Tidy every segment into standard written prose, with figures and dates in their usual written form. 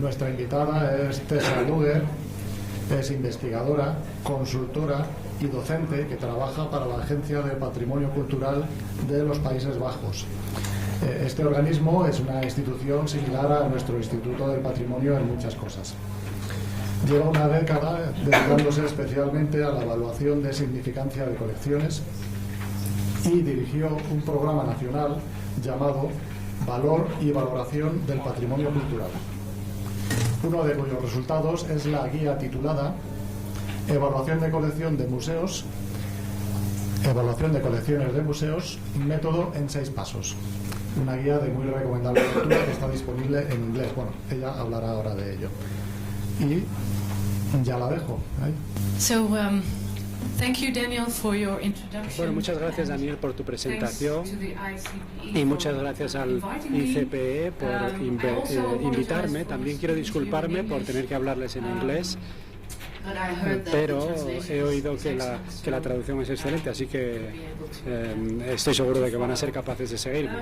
Nuestra invitada es Tessa Luger, es investigadora, consultora y docente que trabaja para la Agencia de Patrimonio Cultural de los Países Bajos. Este organismo es una institución similar a nuestro Instituto del Patrimonio en muchas cosas. Lleva una década dedicándose especialmente a la evaluación de significancia de colecciones y dirigió un programa nacional llamado Valor y Valoración del Patrimonio Cultural, uno de cuyos resultados es la guía titulada Evaluación de colección de museos, evaluación de colecciones de museos, método en 6 pasos. Una guía de muy recomendable lectura que está disponible en inglés. Bueno, ella hablará ahora de ello. Y ya la dejo. Thank you, Daniel, for your introduction. Bueno, muchas gracias, Daniel, por tu presentación y muchas gracias al ICPE por invitarme. También quiero disculparme por tener que hablarles en inglés, pero he oído que la traducción es excelente, así que estoy seguro de que van a ser capaces de seguirme.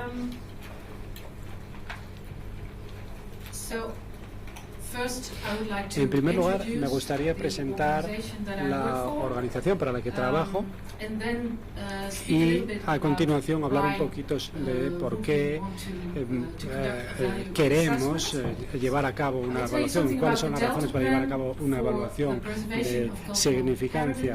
En primer lugar, me gustaría presentar la organización para la que trabajo y a continuación hablar un poquito de por qué queremos llevar a cabo una evaluación, cuáles son las razones para llevar a cabo una evaluación de significancia.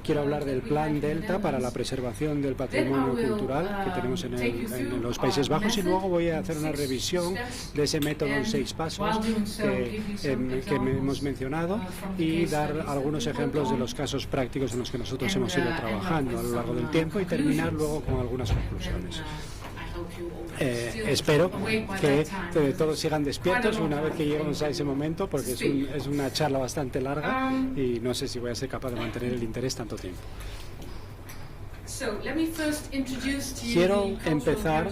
Quiero hablar del Plan Delta para la preservación del patrimonio cultural que tenemos en los Países Bajos y luego voy a hacer una revisión de ese método en 6 pasos que hemos mencionado y dar algunos ejemplos de los casos prácticos en los que nosotros hemos ido trabajando a lo largo del tiempo y terminar luego con algunas conclusiones. Espero que todos sigan despiertos una vez que lleguemos a ese momento, porque es una charla bastante larga y no sé si voy a ser capaz de mantener el interés tanto tiempo. Quiero empezar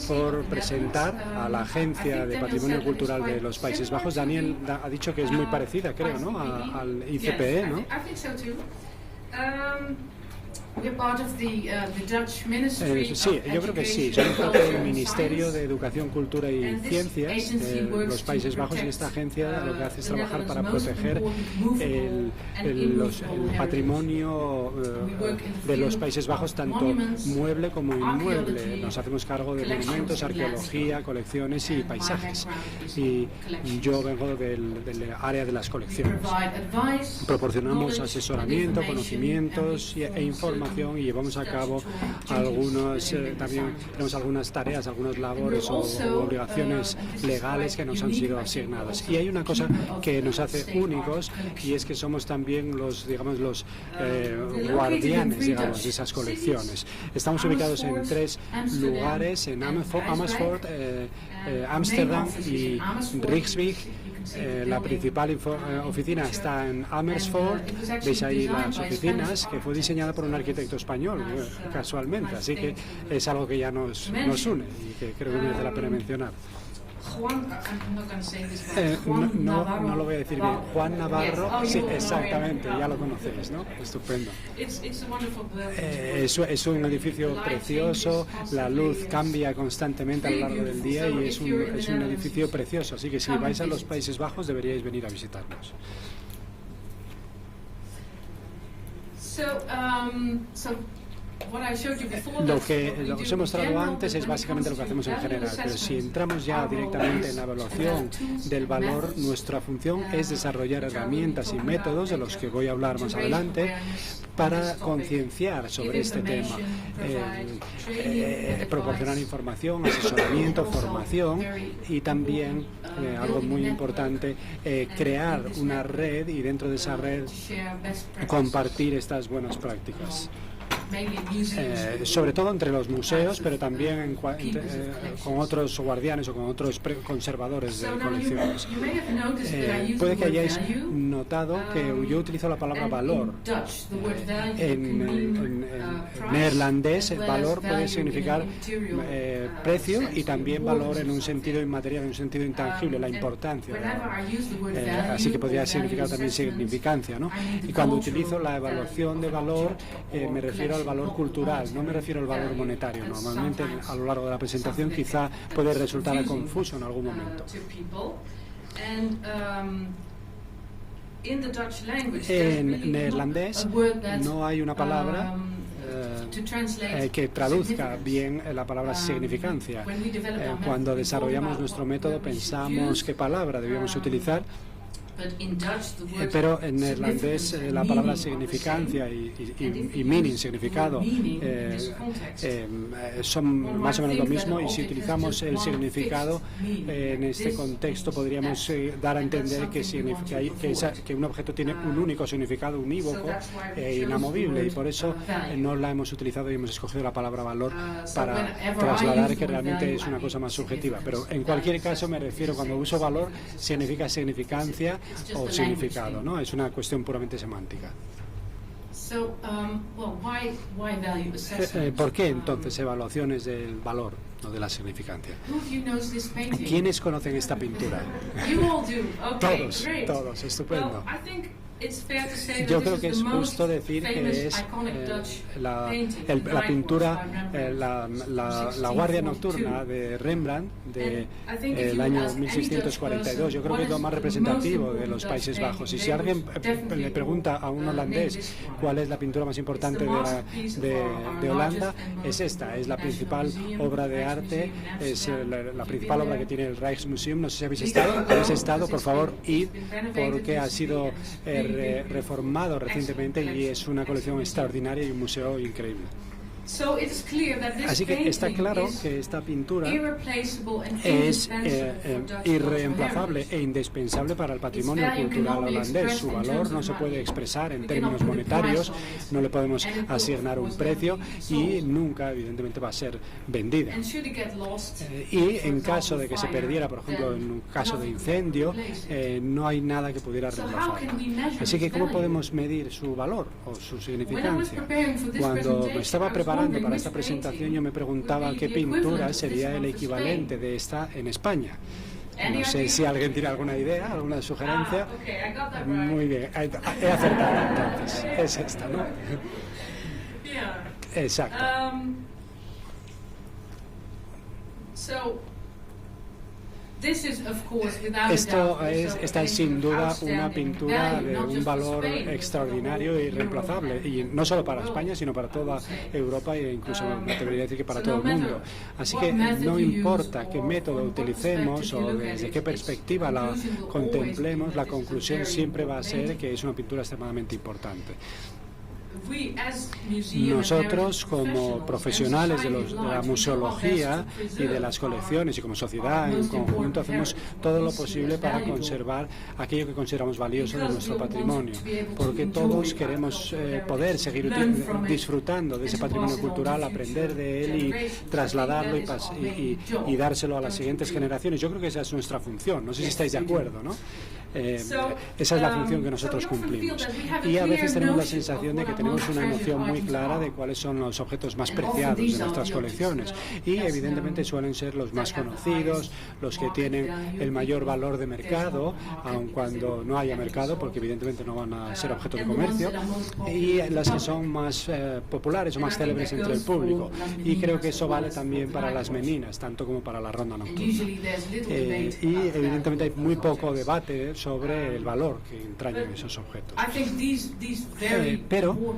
por presentar a la Agencia de Patrimonio Cultural de los Países Bajos. Daniel ha dicho que es muy parecida, creo, ¿no?, al ICPE, ¿no? Sí, yo creo que sí. Soy parte del Ministerio de Educación, Cultura y Ciencias de los Países Bajos y esta agencia lo que hace es trabajar para proteger el patrimonio de los Países Bajos, tanto mueble como inmueble. Nos hacemos cargo de monumentos, arqueología, colecciones y paisajes. Y yo vengo del área de las colecciones. Proporcionamos asesoramiento, conocimientos e información y llevamos a cabo también tenemos algunas tareas, algunas labores o obligaciones legales que nos han sido asignadas. Y hay una cosa que nos hace únicos y es que somos también los guardianes, de esas colecciones. Estamos ubicados en 3 lugares, en Amersfoort, Ámsterdam y Rijswijk. La principal oficina está en Amersfoort, veis ahí las oficinas, que fue diseñada por un arquitecto español, casualmente, así que es algo que ya nos une y que creo que merece la pena mencionar. No lo voy a decir bien. Juan Navarro, sí, exactamente, ya lo conocéis, ¿no? Estupendo. Es un edificio precioso, la luz cambia constantemente a lo largo del día y es un edificio precioso, así que si vais a los Países Bajos deberíais venir a visitarnos. Lo que os he mostrado antes es básicamente lo que hacemos en general, pero si entramos ya directamente en la evaluación del valor, nuestra función es desarrollar herramientas y métodos, de los que voy a hablar más adelante, para concienciar sobre este tema, proporcionar información, asesoramiento, formación y también, algo muy importante, crear una red y dentro de esa red compartir estas buenas prácticas. Sobre todo entre los museos, pero también con otros guardianes o con otros conservadores de colecciones. Puede que hayáis notado que yo utilizo la palabra valor. En neerlandés, valor puede significar precio y también valor en un sentido inmaterial, en un sentido intangible, la importancia. Así que podría significar también significancia, ¿no? Y cuando utilizo la evaluación de valor, me refiero al valor cultural, no me refiero al valor monetario. Normalmente a lo largo de la presentación quizá puede resultar confuso en algún momento. En neerlandés no hay una palabra que traduzca bien la palabra significancia. Cuando desarrollamos nuestro método pensamos qué palabra debíamos utilizar, pero en neerlandés la palabra significancia y meaning, significado, son más o menos lo mismo, y si utilizamos el significado en este contexto podríamos dar a entender que un objeto tiene un único significado unívoco e inamovible, y por eso no la hemos utilizado y hemos escogido la palabra valor para trasladar que realmente es una cosa más subjetiva. Pero en cualquier caso me refiero, cuando uso valor, significa significancia o significado, ¿no? Es una cuestión puramente semántica. ¿Por qué entonces evaluaciones del valor o de la significancia? ¿Quiénes conocen esta pintura? Todos, estupendo. Yo creo que es justo decir que es la pintura, la Guardia Nocturna de Rembrandt del año 1642. Yo creo que es lo más representativo de los Países Bajos. Y si alguien le pregunta a un holandés cuál es la pintura más importante de Holanda, es esta. Es la principal obra de arte, es la principal obra que tiene el Rijksmuseum. No sé si habéis estado, por favor, id, porque ha sido reformado recientemente y es una colección extraordinaria y un museo increíble. Así que está claro que esta pintura es irreemplazable e indispensable para el patrimonio cultural holandés. Su valor no se puede expresar en términos monetarios, no le podemos asignar un precio y nunca, evidentemente, va a ser vendida. Y en caso de que se perdiera, por ejemplo, en un caso de incendio, no hay nada que pudiera reemplazarla. Así que, ¿cómo podemos medir su valor o su significancia? Cuando me estaba preparando para esta presentación, yo me preguntaba qué pintura sería el equivalente de esta en España. No sé si alguien tiene alguna idea, alguna sugerencia. Muy bien, he acertado entonces. Es esta, ¿no? Exacto. Esta es sin duda una pintura de un valor extraordinario e irreemplazable, y no solo para España, sino para toda Europa e incluso me atrevería a decir que para todo el mundo. Así que no importa qué método utilicemos o desde qué perspectiva la contemplemos, la conclusión siempre va a ser que es una pintura extremadamente importante. Nosotros, como profesionales de la museología y de las colecciones y como sociedad en conjunto, hacemos todo lo posible para conservar aquello que consideramos valioso de nuestro patrimonio, porque todos queremos poder seguir disfrutando de ese patrimonio cultural, aprender de él y trasladarlo y dárselo a las siguientes generaciones. Yo creo que esa es nuestra función. No sé si estáis de acuerdo, ¿no? Esa es la función que nosotros cumplimos. Y a veces tenemos la sensación de que tenemos una noción muy clara de cuáles son los objetos más preciados de nuestras colecciones. Y evidentemente suelen ser los más conocidos, los que tienen el mayor valor de mercado, aun cuando no haya mercado, porque evidentemente no van a ser objeto de comercio, y las que son más populares o más célebres entre el público. Y creo que eso vale también para las meninas, tanto como para la ronda nocturna. Y evidentemente hay muy poco debate sobre el valor que entrañan esos objetos. Pero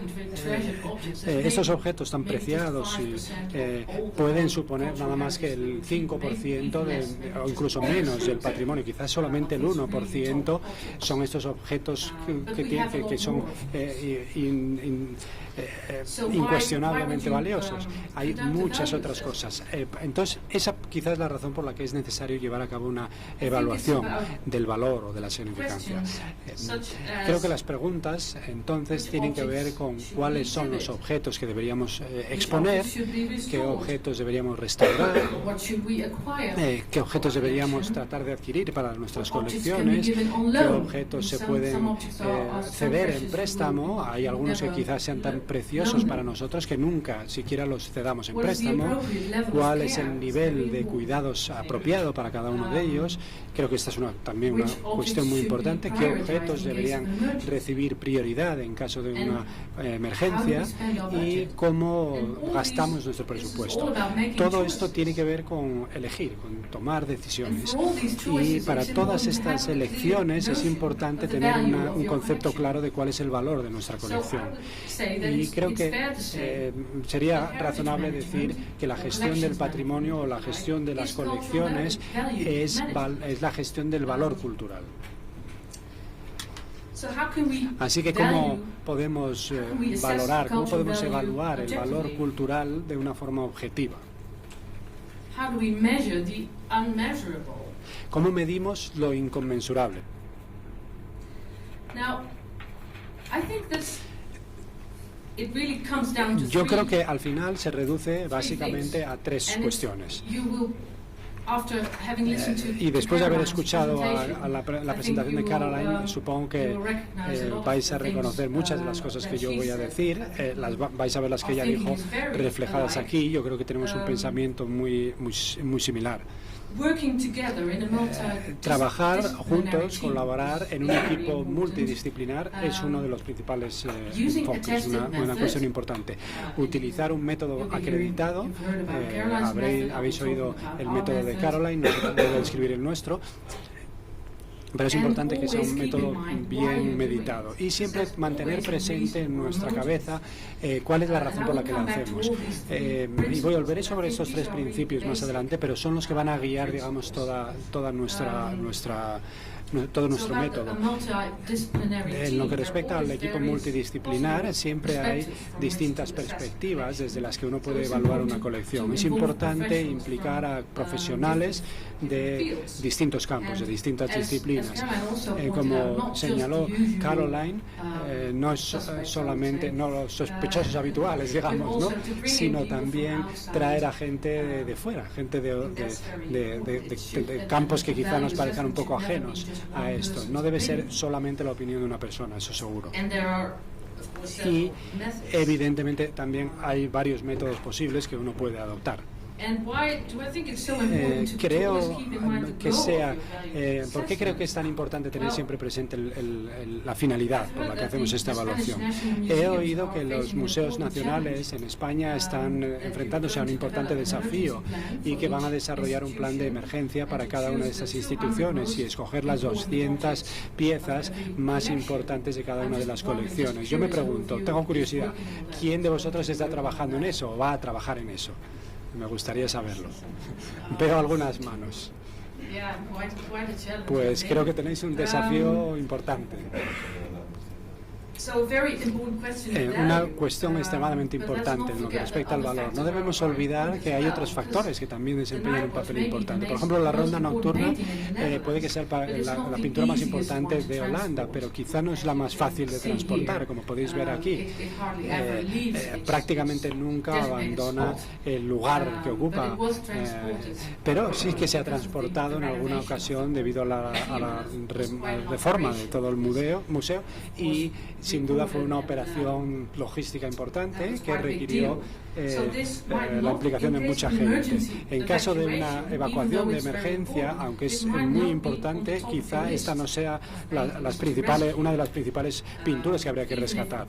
estos objetos tan preciados pueden suponer nada más que el 5% o incluso menos del patrimonio, quizás solamente el 1% son estos objetos que son incuestionablemente valiosos. Hay muchas otras cosas. Entonces, esa quizás es la razón por la que es necesario llevar a cabo una evaluación del valor o de la significancia. Creo que las preguntas entonces tienen que ver con cuáles son los objetos que deberíamos exponer, qué objetos deberíamos restaurar, qué objetos deberíamos tratar de adquirir para nuestras colecciones, qué objetos se pueden ceder en préstamo. Hay algunos que quizás sean tan preciosos valiosos para nosotros que nunca siquiera los cedamos en préstamo. ¿Cuál es el nivel de cuidados apropiado para cada uno de ellos? Creo que esta es también una cuestión muy importante. ¿Qué objetos deberían recibir prioridad en caso de una emergencia? Y cómo gastamos nuestro presupuesto. Todo esto tiene que ver con elegir, con tomar decisiones. Y para todas estas elecciones es importante tener un concepto claro de cuál es el valor de nuestra colección. Y creo que sería razonable decir que la gestión del patrimonio o la gestión de las colecciones es la gestión del valor cultural. Así que ¿cómo podemos valorar, cómo podemos evaluar el valor cultural de una forma objetiva? ¿Cómo medimos lo inconmensurable? Yo creo que al final se reduce básicamente a tres cuestiones. Y después de haber escuchado a la presentación de Caroline, supongo que vais a reconocer muchas de las cosas que yo voy a decir, vais a ver las que ella dijo reflejadas aquí. Yo creo que tenemos un pensamiento muy similar. Trabajar juntos, colaborar en un equipo multidisciplinar es uno de los principales enfoques, una cuestión importante. Utilizar un método acreditado, habéis oído el método de Caroline, no voy a describir el nuestro, pero es importante que sea un método bien meditado y siempre mantener presente en nuestra cabeza cuál es la razón por la que lo hacemos. Y volveré sobre estos tres principios más adelante, pero son los que van a guiar, digamos, todo nuestro método. En lo que respecta al equipo multidisciplinar, siempre hay distintas perspectivas desde las que uno puede evaluar una colección. Es importante implicar a profesionales de distintos campos, de distintas disciplinas. Como señaló Caroline, no es solamente los sospechosos habituales, digamos, ¿no?, sino también traer a gente de fuera, gente de campos que quizá nos parezcan un poco ajenos a esto. No debe ser solamente la opinión de una persona, eso seguro. Y evidentemente también hay varios métodos posibles que uno puede adoptar. Creo que ¿por qué creo que es tan importante tener siempre presente la finalidad por la que hacemos esta evaluación? He oído que los museos nacionales en España están enfrentándose a un importante desafío y que van a desarrollar un plan de emergencia para cada una de estas instituciones y escoger las 200 piezas más importantes de cada una de las colecciones. Yo me pregunto, tengo curiosidad, ¿quién de vosotros está trabajando en eso o va a trabajar en eso? Me gustaría saberlo. Veo algunas manos. Pues creo que tenéis un desafío importante. Una cuestión extremadamente importante en lo que respecta al valor. No debemos olvidar que hay otros factores que también desempeñan un papel importante. Por ejemplo, la ronda nocturna puede que sea la pintura más importante de Holanda, pero quizá no es la más fácil de transportar, como podéis ver aquí. Prácticamente nunca abandona el lugar que ocupa, pero sí que se ha transportado en alguna ocasión debido a la reforma de todo el museo y sin duda fue una operación logística importante que requirió la implicación de mucha gente. En caso de una evacuación de emergencia, aunque es muy importante, quizá esta no sea una de las principales pinturas que habría que rescatar.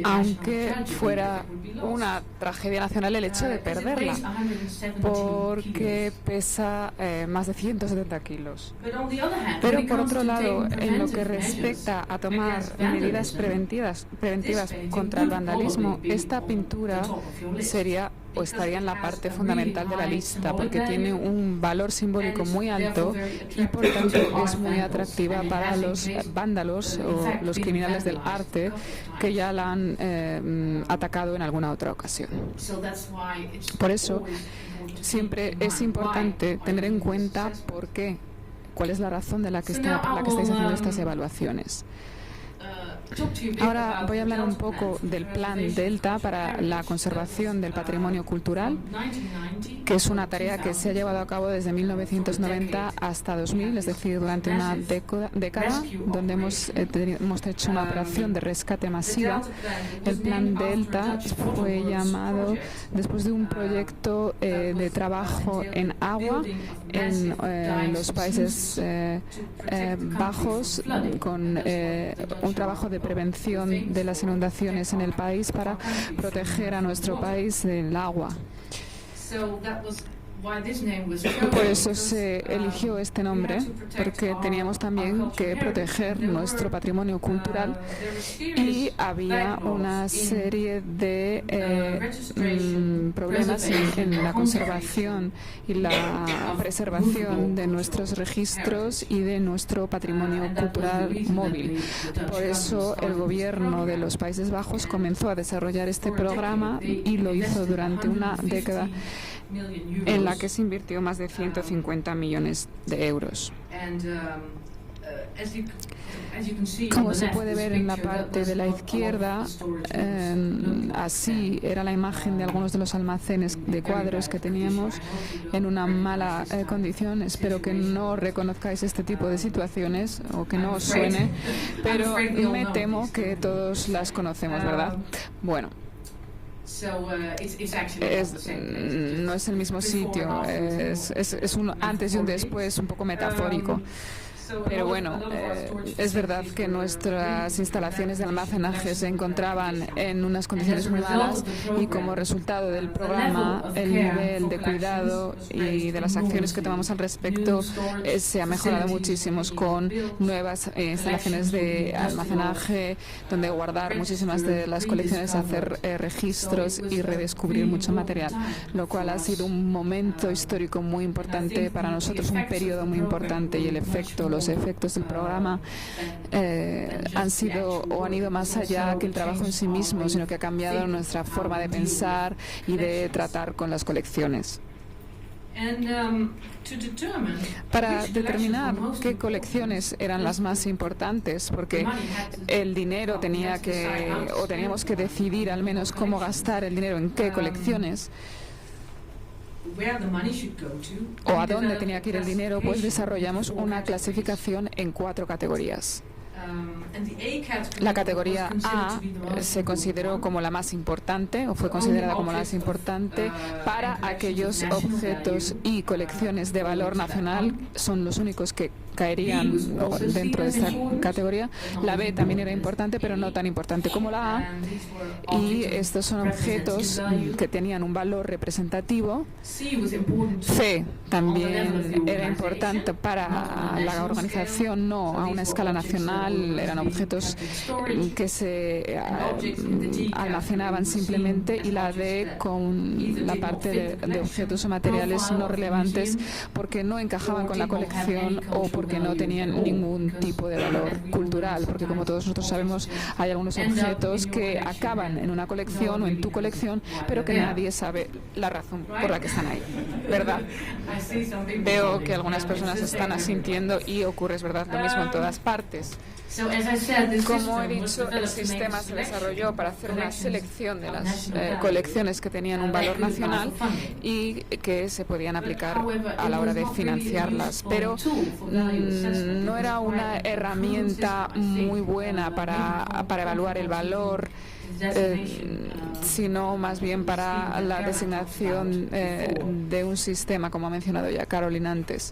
Aunque fuera una tragedia nacional el hecho de perderla, porque pesa más de 170 kilos. Pero por otro lado, en lo que respecta a tomar medidas preventivas contra el vandalismo, esta pintura sería o estaría en la parte fundamental de la lista porque tiene un valor simbólico muy alto y por tanto es muy atractiva para los vándalos o los criminales del arte que ya la han atacado en alguna otra ocasión. Por eso siempre es importante tener en cuenta cuál es la razón por la que estáis haciendo estas evaluaciones. Ahora voy a hablar un poco del Plan Delta para la conservación del patrimonio cultural, que es una tarea que se ha llevado a cabo desde 1990 hasta 2000, es decir, durante una década, donde hemos hecho una operación de rescate masiva. El Plan Delta fue llamado después de un proyecto de trabajo en agua en los Países Bajos, con un trabajo de prevención de las inundaciones en el país para proteger a nuestro país del agua. Por eso se eligió este nombre, porque teníamos también que proteger nuestro patrimonio cultural y había una serie de problemas en la conservación y la preservación de nuestros registros y de nuestro patrimonio cultural móvil. Por eso el gobierno de los Países Bajos comenzó a desarrollar este programa y lo hizo durante una década, en la que se invirtió más de 150 millones de euros. Como se puede ver en la parte de la izquierda, así era la imagen de algunos de los almacenes de cuadros que teníamos en una mala condición. Espero que no reconozcáis este tipo de situaciones o que no os suene, pero me temo que todos las conocemos, ¿verdad? Bueno. No es el mismo sitio, es un antes y un después un poco metafórico. Pero bueno, es verdad que nuestras instalaciones de almacenaje se encontraban en unas condiciones muy malas y como resultado del programa el nivel de cuidado y de las acciones que tomamos al respecto se ha mejorado muchísimo, con nuevas instalaciones de almacenaje donde guardar muchísimas de las colecciones, hacer registros y redescubrir mucho material, lo cual ha sido un momento histórico muy importante para nosotros, un periodo muy importante, y los efectos del programa han ido más allá que el trabajo en sí mismo, sino que ha cambiado nuestra forma de pensar y de tratar con las colecciones. Para determinar qué colecciones eran las más importantes, porque el dinero teníamos que decidir al menos cómo gastar el dinero en qué colecciones, o a dónde tenía que ir el dinero, pues desarrollamos una clasificación en 4 categorías. La categoría A se consideró como la más importante, o fue considerada como la más importante para aquellos objetos y colecciones de valor nacional, son los únicos que caerían dentro de esta categoría. La B también era importante, pero no tan importante como la A, y estos son objetos que tenían un valor representativo. C también era importante para la organización, no a una escala nacional, eran objetos que se almacenaban simplemente, y la D con la parte de objetos o materiales no relevantes porque no encajaban con la colección o porque no tenían ningún tipo de valor cultural, porque como todos nosotros sabemos hay algunos objetos que acaban en una colección o en tu colección, pero que nadie sabe la razón por la que están ahí, ¿verdad? Veo que algunas personas están asintiendo y ocurre, es verdad, lo mismo en todas partes. Como he dicho, el sistema se desarrolló para hacer una selección de las colecciones que tenían un valor nacional y que se podían aplicar a la hora de financiarlas, pero no era una herramienta muy buena para evaluar el valor, sino más bien para la designación de un sistema, como ha mencionado ya Caroline antes.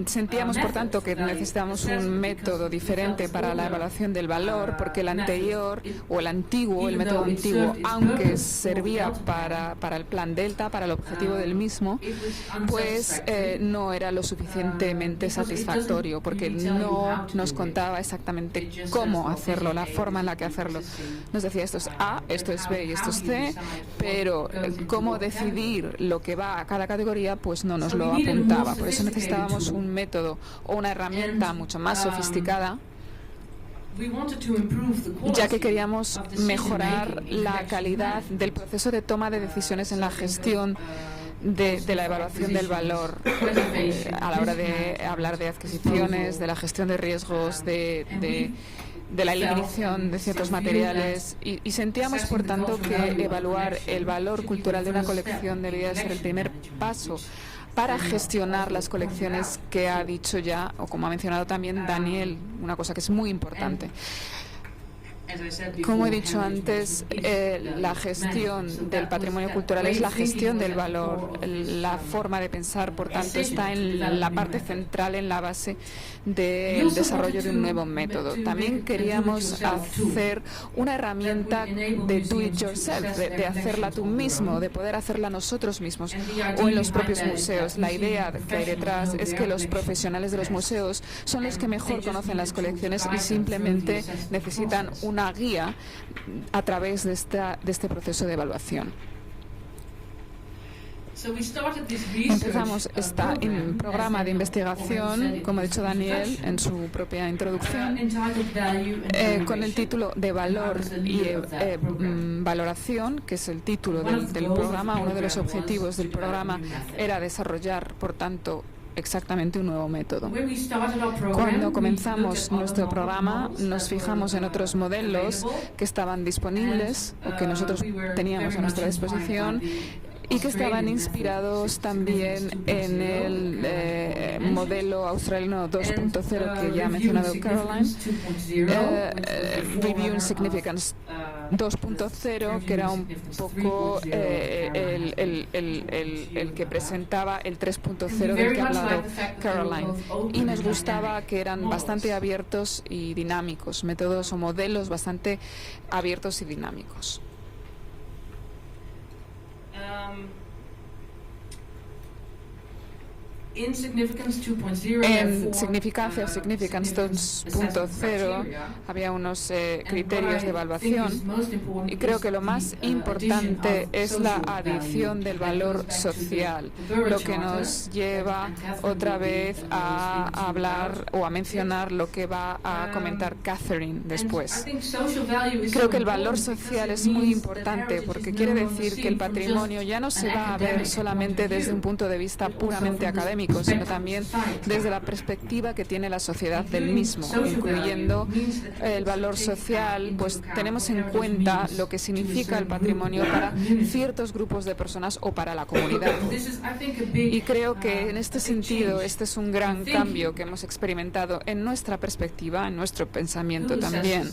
Sentíamos, por tanto, que necesitábamos un método diferente para la evaluación del valor, porque el anterior o el método antiguo, aunque servía para el Plan Delta, para el objetivo del mismo, pues no era lo suficientemente satisfactorio, porque no nos contaba exactamente cómo hacerlo, la forma en la que hacerlo. Nos decía, esto es A, esto es B y esto es C, pero cómo decidir lo que va a cada categoría, pues no nos lo apuntaba. Por eso necesitábamos un método o una herramienta mucho más sofisticada, ya que queríamos mejorar la calidad del proceso de toma de decisiones en la gestión de la evaluación del valor a la hora de hablar de adquisiciones, de la gestión de riesgos, de la eliminación de ciertos materiales y sentíamos, por tanto, que evaluar el valor cultural de una colección debía ser el primer paso para gestionar las colecciones que ha dicho ya, o como ha mencionado también Daniel, una cosa que es muy importante. Como he dicho antes, la gestión del patrimonio cultural es la gestión del valor. La forma de pensar, por tanto, está en la parte central, en la base del desarrollo de un nuevo método. También queríamos hacer una herramienta de do it yourself, de hacerla tú mismo, de poder hacerla nosotros mismos o en los propios museos. La idea que hay detrás es que los profesionales de los museos son los que mejor conocen las colecciones y simplemente necesitan una guía a través de este proceso de evaluación. Empezamos este programa de investigación, como ha dicho Daniel en su propia introducción, con el título de Valor y Valoración, que es el título del programa. Uno de los objetivos del programa era desarrollar, por tanto, exactamente un nuevo método. Cuando comenzamos nuestro programa, nos fijamos en otros modelos que estaban disponibles o que nosotros teníamos a nuestra disposición y que estaban inspirados también en el modelo australiano 2.0 que ya ha mencionado Caroline, Review Significance 2.0, que era un poco el que presentaba el 3.0 del que ha hablado Caroline. Y nos gustaba que eran bastante abiertos y dinámicos, métodos o modelos bastante abiertos y dinámicos. En Significancia o Significance 2.0 había unos criterios de evaluación y creo que lo más importante es la adición del valor social, lo que nos lleva otra vez a hablar o a mencionar lo que va a comentar Catherine después. Creo que el valor social es muy importante porque quiere decir que el patrimonio ya no se va a ver solamente desde un punto de vista puramente académico, sino también desde la perspectiva que tiene la sociedad del mismo, incluyendo el valor social. Pues tenemos en cuenta lo que significa el patrimonio para ciertos grupos de personas o para la comunidad. Y creo que en este sentido este es un gran cambio que hemos experimentado en nuestra perspectiva, en nuestro pensamiento también.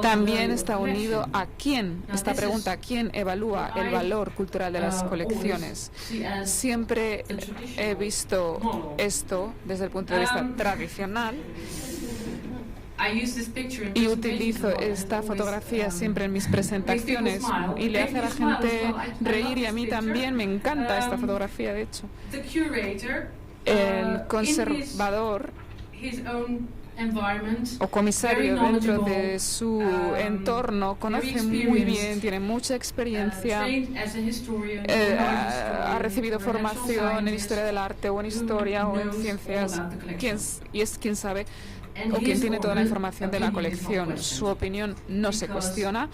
También está unido a quién, esta pregunta, ¿quién evalúa el valor cultural de las colecciones? Siempre he visto esto desde el punto de vista tradicional y utilizo esta fotografía siempre en mis presentaciones y le hace a la gente reír, y a mí también me encanta esta fotografía, de hecho. El conservador o comisario dentro de su entorno conoce muy bien, tiene mucha experiencia, ha recibido formación en historia del arte o en historia o en ciencias, y es quien sabe o quien tiene toda la información de la colección. Su opinión no se cuestiona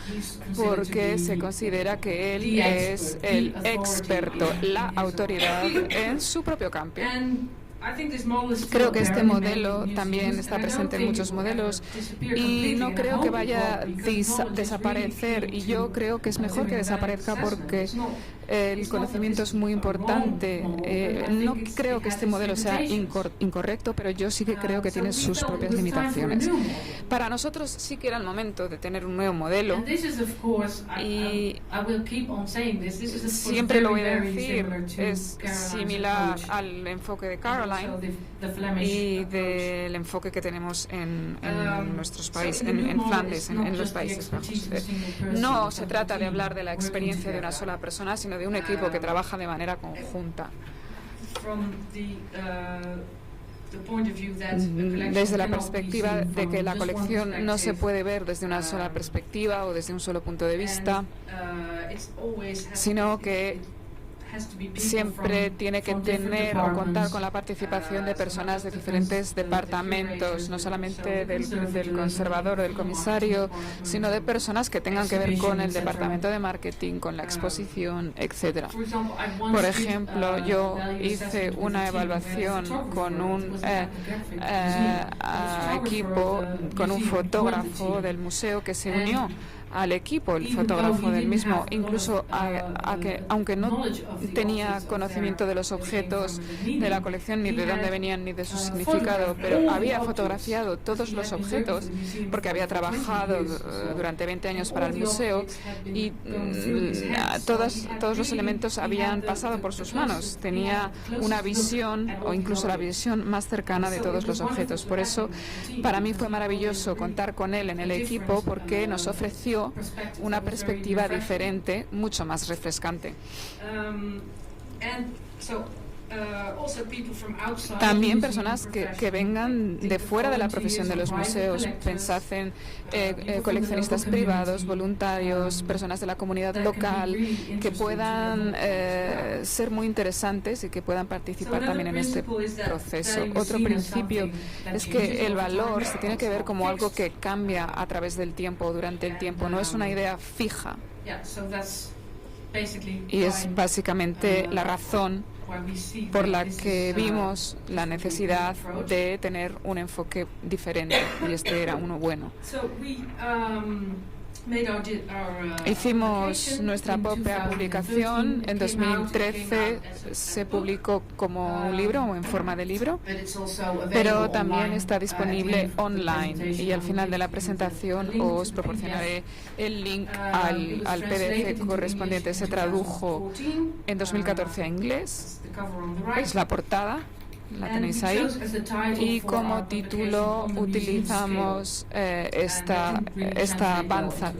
porque se considera que él es el experto, la autoridad en su propio campo. Creo que este modelo también está presente en muchos modelos y no creo que vaya a desaparecer, y yo creo que es mejor que desaparezca porque el conocimiento es muy importante. No creo que este modelo sea incorrecto, pero yo sí que creo que tiene sus propias limitaciones. Para nosotros sí que era el momento de tener un nuevo modelo, y siempre lo voy a decir, es similar al enfoque de Caroline y del enfoque que tenemos en nuestros países, en Flandes, en los Países Bajos. No se trata de hablar de la experiencia de una sola persona, sino de un equipo que trabaja de manera conjunta. Desde la perspectiva de que la colección no se puede ver desde una sola perspectiva o desde un solo punto de vista, sino que siempre tiene que tener o contar con la participación de personas de diferentes departamentos, no solamente del conservador o del comisario, sino de personas que tengan que ver con el departamento de marketing, con la exposición, etcétera. Por ejemplo, yo hice una evaluación con un equipo, con un fotógrafo del museo que se unió al equipo, el fotógrafo del mismo, incluso aunque no tenía conocimiento de los objetos de la colección, ni de dónde venían, ni de su significado, pero había fotografiado todos los objetos porque había trabajado durante 20 años para el museo y todos los elementos habían pasado por sus manos. Tenía una visión, o incluso la visión más cercana de todos los objetos. Por eso, para mí fue maravilloso contar con él en el equipo, porque nos ofreció una perspectiva diferente, mucho más refrescante. También personas que vengan de fuera de la profesión de los museos. Pensad en coleccionistas privados, voluntarios, personas de la comunidad local que puedan ser muy interesantes y que puedan participar también en este proceso. Otro principio es que el valor se tiene que ver como algo que cambia a través del tiempo o durante el tiempo. No es una idea fija. Y es básicamente la razón por la que vimos la necesidad de tener un enfoque diferente, y este era uno bueno. Hicimos nuestra propia publicación. En 2013 se publicó como un libro o en forma de libro, pero también está disponible online, y al final de la presentación os proporcionaré el link al PDF correspondiente. Se tradujo en 2014 a inglés. Es la portada, la tenéis ahí, y como título utilizamos esta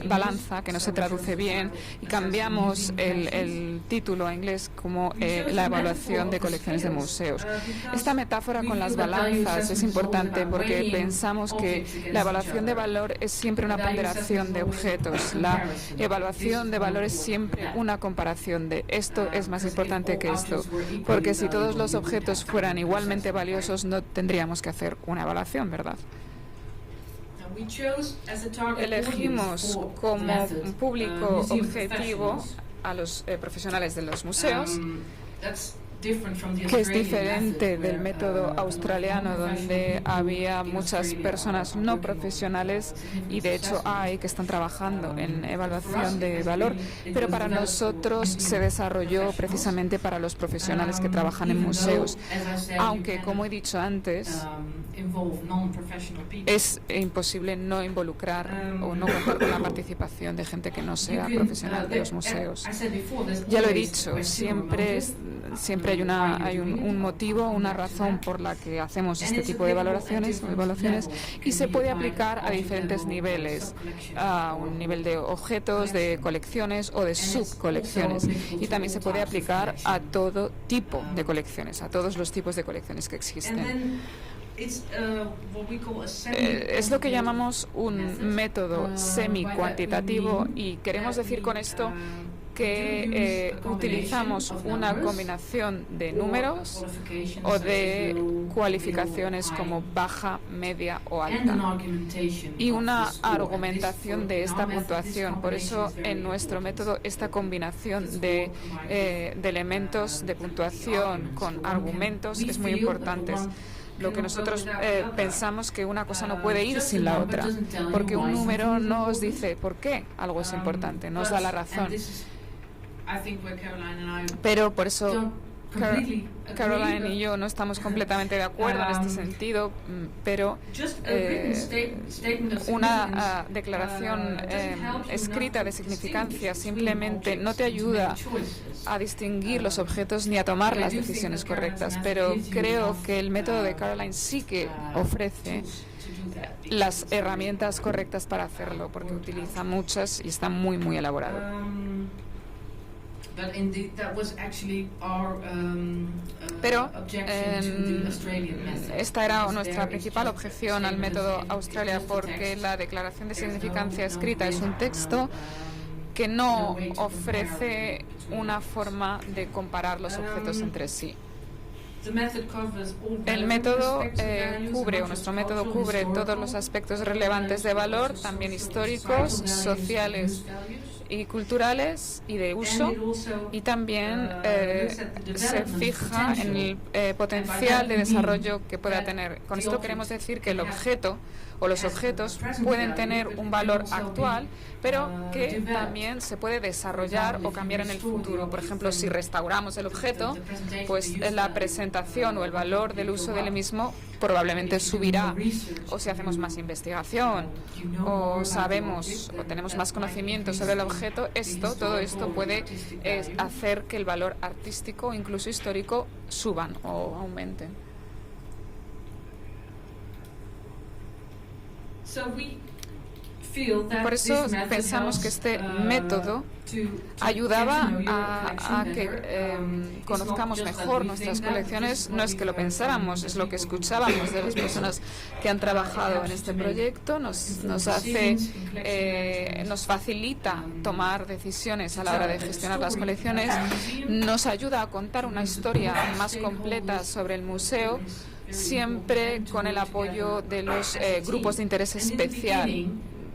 balanza que no se traduce bien, y cambiamos el título a inglés como la evaluación de colecciones de museos. Esta metáfora con las balanzas es importante porque pensamos que la evaluación de valor es siempre una ponderación de objetos. La evaluación de valor es siempre una comparación de esto es más importante que esto, porque si todos los objetos fueran igualmente valiosos, no tendríamos que hacer una evaluación, ¿verdad? Elegimos como público objetivo a los profesionales de los museos, que es diferente del método australiano, donde había muchas personas no profesionales, y de hecho hay que están trabajando en evaluación de valor, pero para nosotros se desarrolló precisamente para los profesionales que trabajan en museos, aunque, como he dicho antes, es imposible no involucrar o no contar con la participación de gente que no sea profesional de los museos. Ya lo he dicho, siempre hay un motivo, una razón por la que hacemos este tipo de evaluaciones, y se puede aplicar a diferentes niveles, a un nivel de objetos, de colecciones o de subcolecciones, y también se puede aplicar a todo tipo de colecciones, a todos los tipos de colecciones que existen. Es lo que llamamos un método semi-cuantitativo, y queremos decir con esto que utilizamos una combinación de números o de cualificaciones como baja, media o alta, y una argumentación de esta puntuación. Por eso, en nuestro método, esta combinación de elementos de puntuación con argumentos es muy importante. Lo que nosotros pensamos que una cosa no puede ir sin la otra, porque un número no os dice por qué algo es importante, nos da la razón. Pero por eso Caroline y yo no estamos completamente de acuerdo en este sentido, pero una declaración escrita de significancia simplemente no te ayuda a distinguir los objetos ni a tomar las decisiones correctas, pero creo que el método de Caroline sí que ofrece las herramientas correctas para hacerlo, porque utiliza muchas y está muy, muy elaborado. Pero esta era nuestra principal objeción al método Australia, porque la declaración de significancia escrita es un texto que no ofrece una forma de comparar los objetos entre sí. El método nuestro método cubre todos los aspectos relevantes de valor, también históricos, sociales y culturales y de uso, y también se fija en el potencial de desarrollo que pueda tener. Con esto queremos decir que el objeto o los objetos pueden tener un valor actual, pero que también se puede desarrollar o cambiar en el futuro. Por ejemplo, si restauramos el objeto, pues la presentación o el valor del uso del mismo probablemente subirá. O si hacemos más investigación, o sabemos o tenemos más conocimiento sobre el objeto, todo esto puede hacer que el valor artístico o incluso histórico suban o aumenten. Por eso pensamos que este método ayudaba a que conozcamos mejor nuestras colecciones. No es que lo pensáramos, es lo que escuchábamos de las personas que han trabajado en este proyecto. Nos facilita tomar decisiones a la hora de gestionar las colecciones, nos ayuda a contar una historia más completa sobre el museo, siempre con el apoyo de los grupos de interés especial,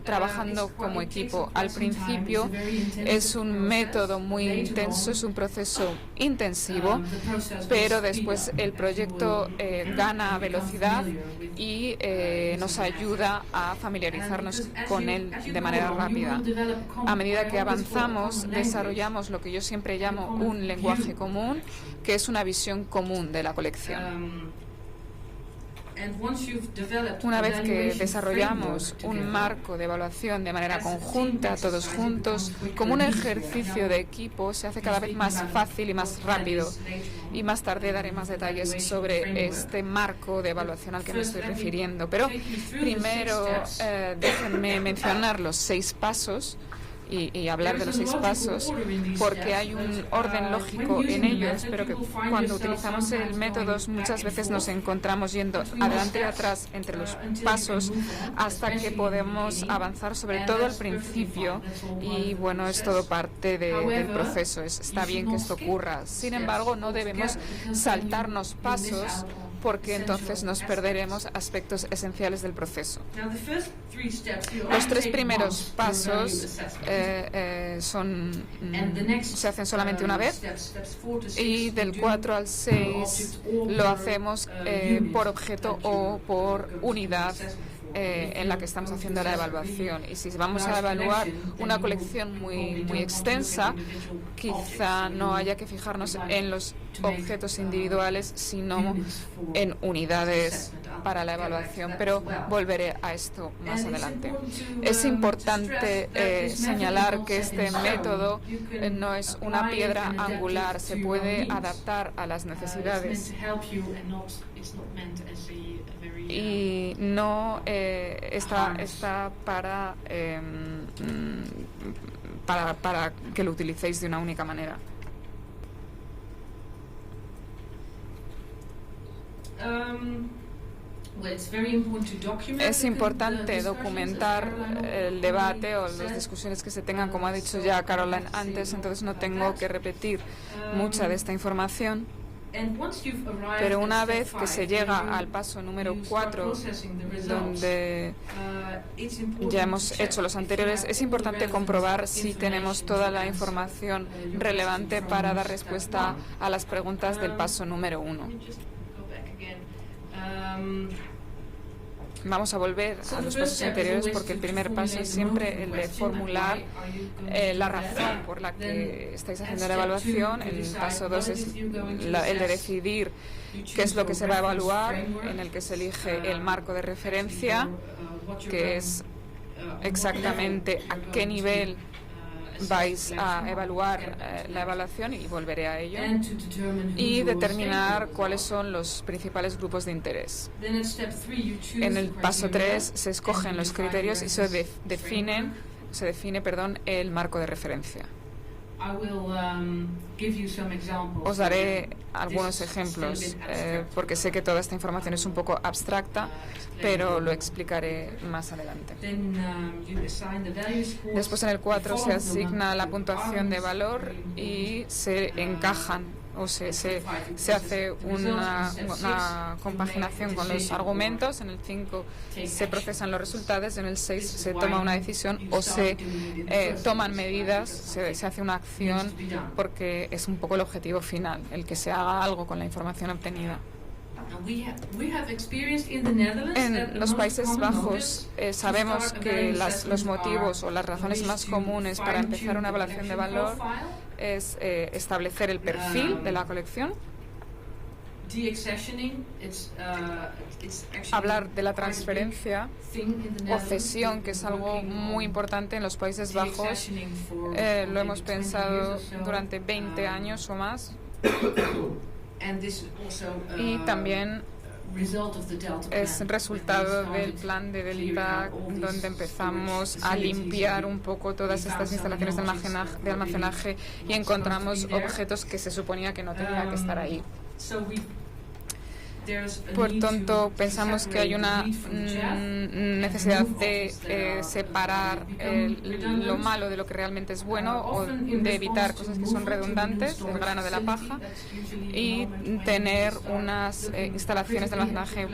trabajando como equipo. Al principio es un método muy intenso, es un proceso intensivo, pero después el proyecto gana velocidad y nos ayuda a familiarizarnos con él de manera rápida. A medida que avanzamos, desarrollamos lo que yo siempre llamo un lenguaje común, que es una visión común de la colección. Una vez que desarrollamos un marco de evaluación de manera conjunta, todos juntos, como un ejercicio de equipo, se hace cada vez más fácil y más rápido. Y más tarde daré más detalles sobre este marco de evaluación al que me estoy refiriendo. Pero primero déjenme mencionar los 6 pasos y hablar de los 6 pasos, porque hay un orden lógico en ellos, pero que cuando utilizamos el método muchas veces nos encontramos yendo adelante y atrás entre los pasos hasta que podemos avanzar, sobre todo al principio, y bueno, es todo parte del proceso. Está bien que esto ocurra. Sin embargo, no debemos saltarnos pasos, porque entonces nos perderemos aspectos esenciales del proceso. Los 3 primeros pasos se hacen solamente una vez, y del 4 al 6 lo hacemos por objeto o por unidad en la que estamos haciendo la evaluación. Y si vamos a evaluar una colección muy extensa, quizá no haya que fijarnos en los objetos individuales, sino en unidades para la evaluación, pero volveré a esto más adelante. Es importante señalar que este método no es una piedra angular, se puede adaptar a las necesidades y no está para que lo utilicéis de una única manera. Es importante documentar el debate o las discusiones que se tengan, como ha dicho ya Caroline antes, entonces no tengo que repetir mucha de esta información. Pero una vez que se llega al paso número 4, donde ya hemos hecho los anteriores, es importante comprobar si tenemos toda la información relevante para dar respuesta a las preguntas del paso número 1. Vamos a volver a los pasos anteriores, porque el primer paso es siempre el de formular la razón por la que estáis haciendo la evaluación. El paso 2 es el de decidir qué es lo que se va a evaluar, en el que se elige el marco de referencia, que es exactamente a qué nivel vais a evaluar la evaluación, y volveré a ello, y determinar cuáles son los principales grupos de interés. En el paso 3 se escogen los criterios y se define el marco de referencia. Os daré algunos ejemplos, porque sé que toda esta información es un poco abstracta, pero lo explicaré más adelante. Después, en el 4 se asigna la puntuación de valor y se encajan o se hace una compaginación con los argumentos. En el 5 se procesan los resultados, en el 6 se toma una decisión o se toman medidas, se hace una acción, porque es un poco el objetivo final, el que se haga algo con la información obtenida. En los Países Bajos sabemos que los motivos o las razones más comunes para empezar una evaluación de valor es establecer el perfil de la colección, hablar de la transferencia o cesión, que es algo muy importante en los Países Bajos. Lo hemos pensado durante 20 años o más. Y también es resultado del plan de Delta, donde empezamos a limpiar un poco todas estas instalaciones de almacenaje y encontramos objetos que se suponía que no tenían que estar ahí. Por tanto, pensamos que hay una necesidad de separar lo malo de lo que realmente es bueno, o de evitar cosas que son redundantes, el grano de la paja, y tener unas instalaciones de almacenaje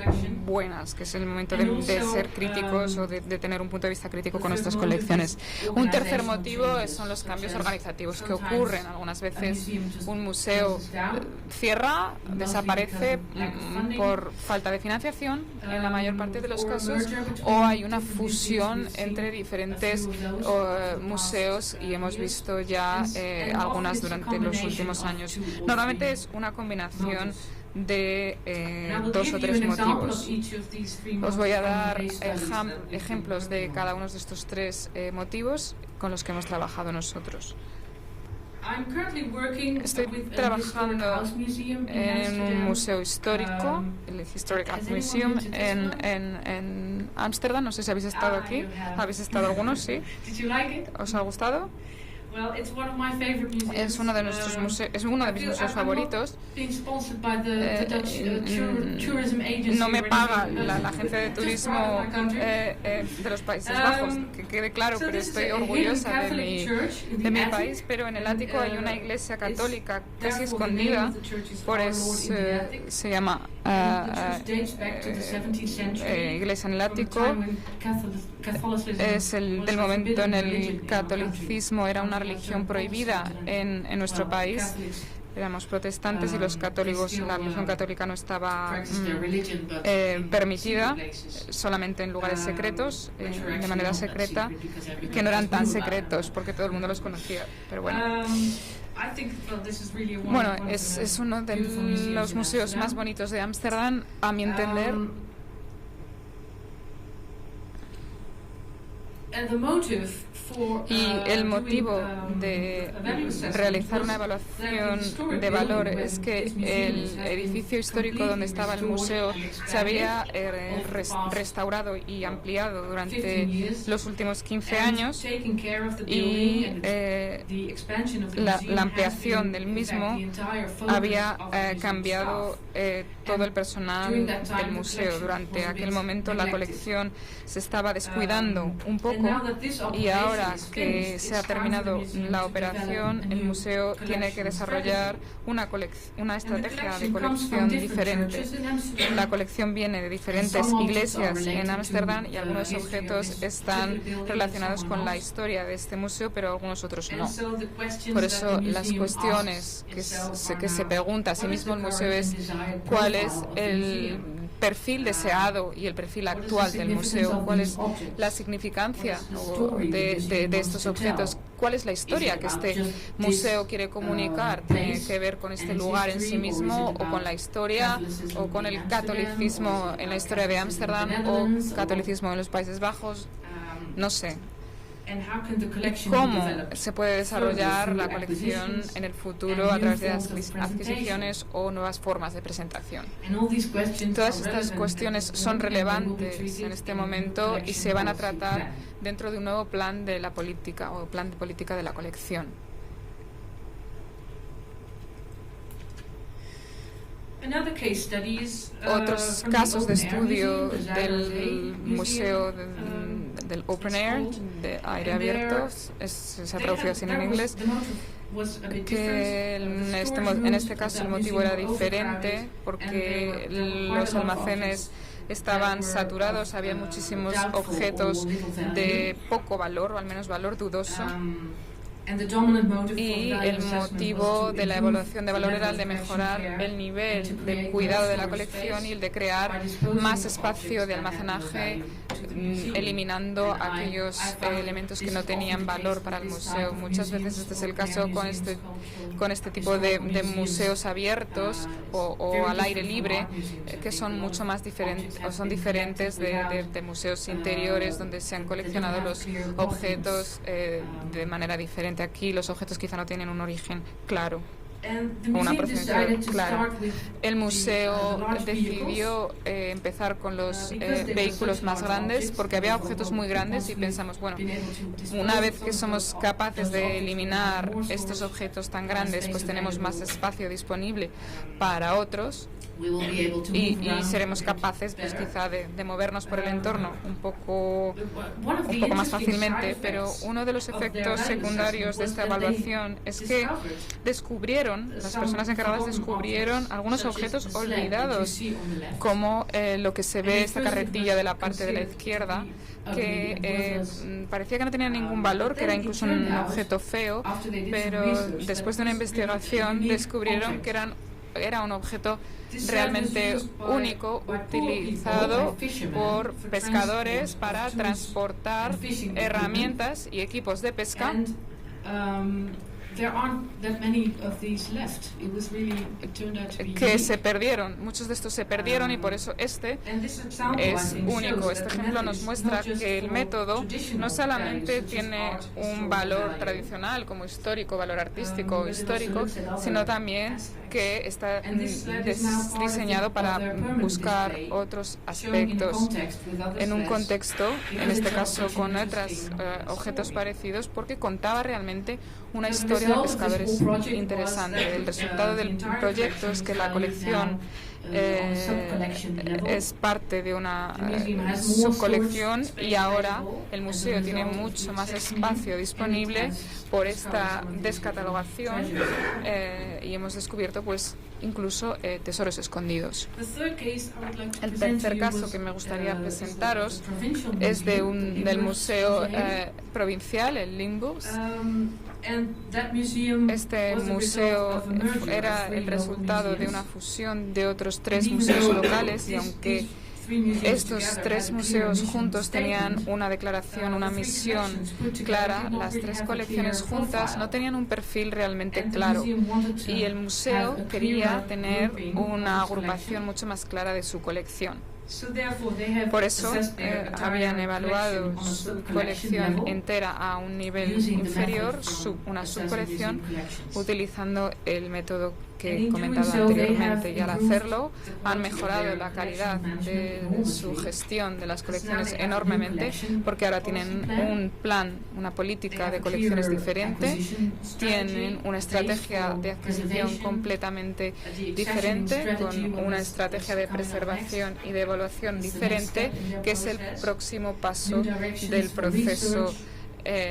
buenas, que es el momento de ser críticos o de tener un punto de vista crítico con nuestras colecciones. Un tercer motivo son los cambios organizativos que ocurren. Algunas veces un museo cierra, desaparece por falta de financiación, en la mayor parte de los casos, o hay una fusión entre diferentes museos, y hemos visto ya algunas durante los últimos años. Normalmente es una combinación de 2 o 3 motivos. Os voy a dar ejemplos de cada uno de estos 3 motivos con los que hemos trabajado nosotros. Estoy trabajando en un museo histórico, el Historic Art Museum, en Ámsterdam. No sé si habéis estado aquí. ¿Habéis estado algunos? Sí. ¿Os ha gustado? Es uno de nuestros museos, es uno de mis museos favoritos. No me paga la agencia de turismo de los Países Bajos, que quede claro, pero estoy orgullosa de mi país. Pero en el ático hay una iglesia católica casi escondida, por eso se llama iglesia en el ático. Es del momento en el catolicismo era una religión prohibida en nuestro país. Éramos protestantes y los católicos, la religión católica no estaba permitida, solamente en lugares secretos, de manera secreta, que no eran tan secretos porque todo el mundo los conocía. Pero bueno. Bueno, es uno de los museos más bonitos de Ámsterdam, a mi entender. Y el motivo de realizar una evaluación de valor es que el edificio histórico donde estaba el museo se había restaurado y ampliado durante los últimos 15 años, y la ampliación del mismo había cambiado todo el personal del museo. Durante aquel momento la colección se estaba descuidando un poco, y ahora que se ha terminado la operación, el museo tiene que desarrollar una estrategia de colección diferente. La colección viene de diferentes iglesias en Ámsterdam, y algunos objetos están relacionados con la historia de este museo, pero algunos otros no. Por eso las cuestiones que se pregunta a sí mismo el museo es cuál es el perfil deseado y el perfil actual del museo, cuál es la significancia de estos objetos, cuál es la historia que este museo quiere comunicar. Tiene que ver con este lugar en sí mismo, o con la historia, o con el catolicismo en la historia de Ámsterdam, o catolicismo en los Países Bajos, no sé. ¿Cómo se puede desarrollar la colección en el futuro a través de adquisiciones o nuevas formas de presentación? Todas estas cuestiones son relevantes en este momento y se van a tratar dentro de un nuevo plan de la política, o plan de política de la colección. Otros casos de estudio del Museo del Open Air, de aire abierto, se ha traducido así en inglés, que en este caso el motivo era diferente porque los almacenes estaban saturados, había muchísimos objetos de poco valor, o al menos valor dudoso. Y el motivo de la evaluación de valor era el de mejorar el nivel del cuidado de la colección y el de crear más espacio de almacenaje, eliminando aquellos elementos que no tenían valor para el museo. Muchas veces este es el caso con este tipo de museos abiertos o al aire libre, que son mucho más diferentes, o son diferentes de museos interiores donde se han coleccionado los objetos de manera diferente. Aquí los objetos quizá no tienen un origen claro o una procedencia clara. El museo decidió empezar con los vehículos más grandes porque había objetos muy grandes y pensamos, bueno, una vez que somos capaces de eliminar estos objetos tan grandes, pues tenemos más espacio disponible para otros y seremos capaces, pues quizá de movernos por el entorno un poco más fácilmente. Pero uno de los efectos secundarios de esta evaluación es que las personas encargadas descubrieron algunos objetos olvidados, como lo que se ve, esta carretilla de la parte de la izquierda, que parecía que no tenía ningún valor, que era incluso un objeto feo, pero después de una investigación descubrieron que era un objeto realmente único, utilizado por pescadores para transportar herramientas y equipos de pesca. Que se perdieron, muchos de estos se perdieron y por eso este es único. Este ejemplo nos muestra que el método no solamente tiene un valor tradicional como histórico, valor artístico histórico, sino también que está diseñado para buscar otros aspectos en un contexto, en este caso con otros objetos parecidos, porque contaba realmente una historia de pescadores interesante. El resultado del proyecto es que la colección es parte de una subcolección y ahora el museo tiene mucho más espacio disponible por esta descatalogación y hemos descubierto pues incluso tesoros escondidos. El tercer caso que me gustaría presentaros es del museo provincial, el Limbus. Este museo era el resultado de una fusión de otros 3 museos locales y aunque estos 3 museos juntos tenían una declaración, una misión clara, las 3 colecciones juntas no tenían un perfil realmente claro y el museo quería tener una agrupación mucho más clara de su colección. Por eso habían evaluado su colección entera a un nivel inferior, una subcolección, utilizando el método que he comentado anteriormente, y al hacerlo han mejorado la calidad de su gestión de las colecciones enormemente, porque ahora tienen un plan, una política de colecciones diferente, tienen una estrategia de adquisición completamente diferente, con una estrategia de preservación y de evaluación diferente, que es el próximo paso del proceso,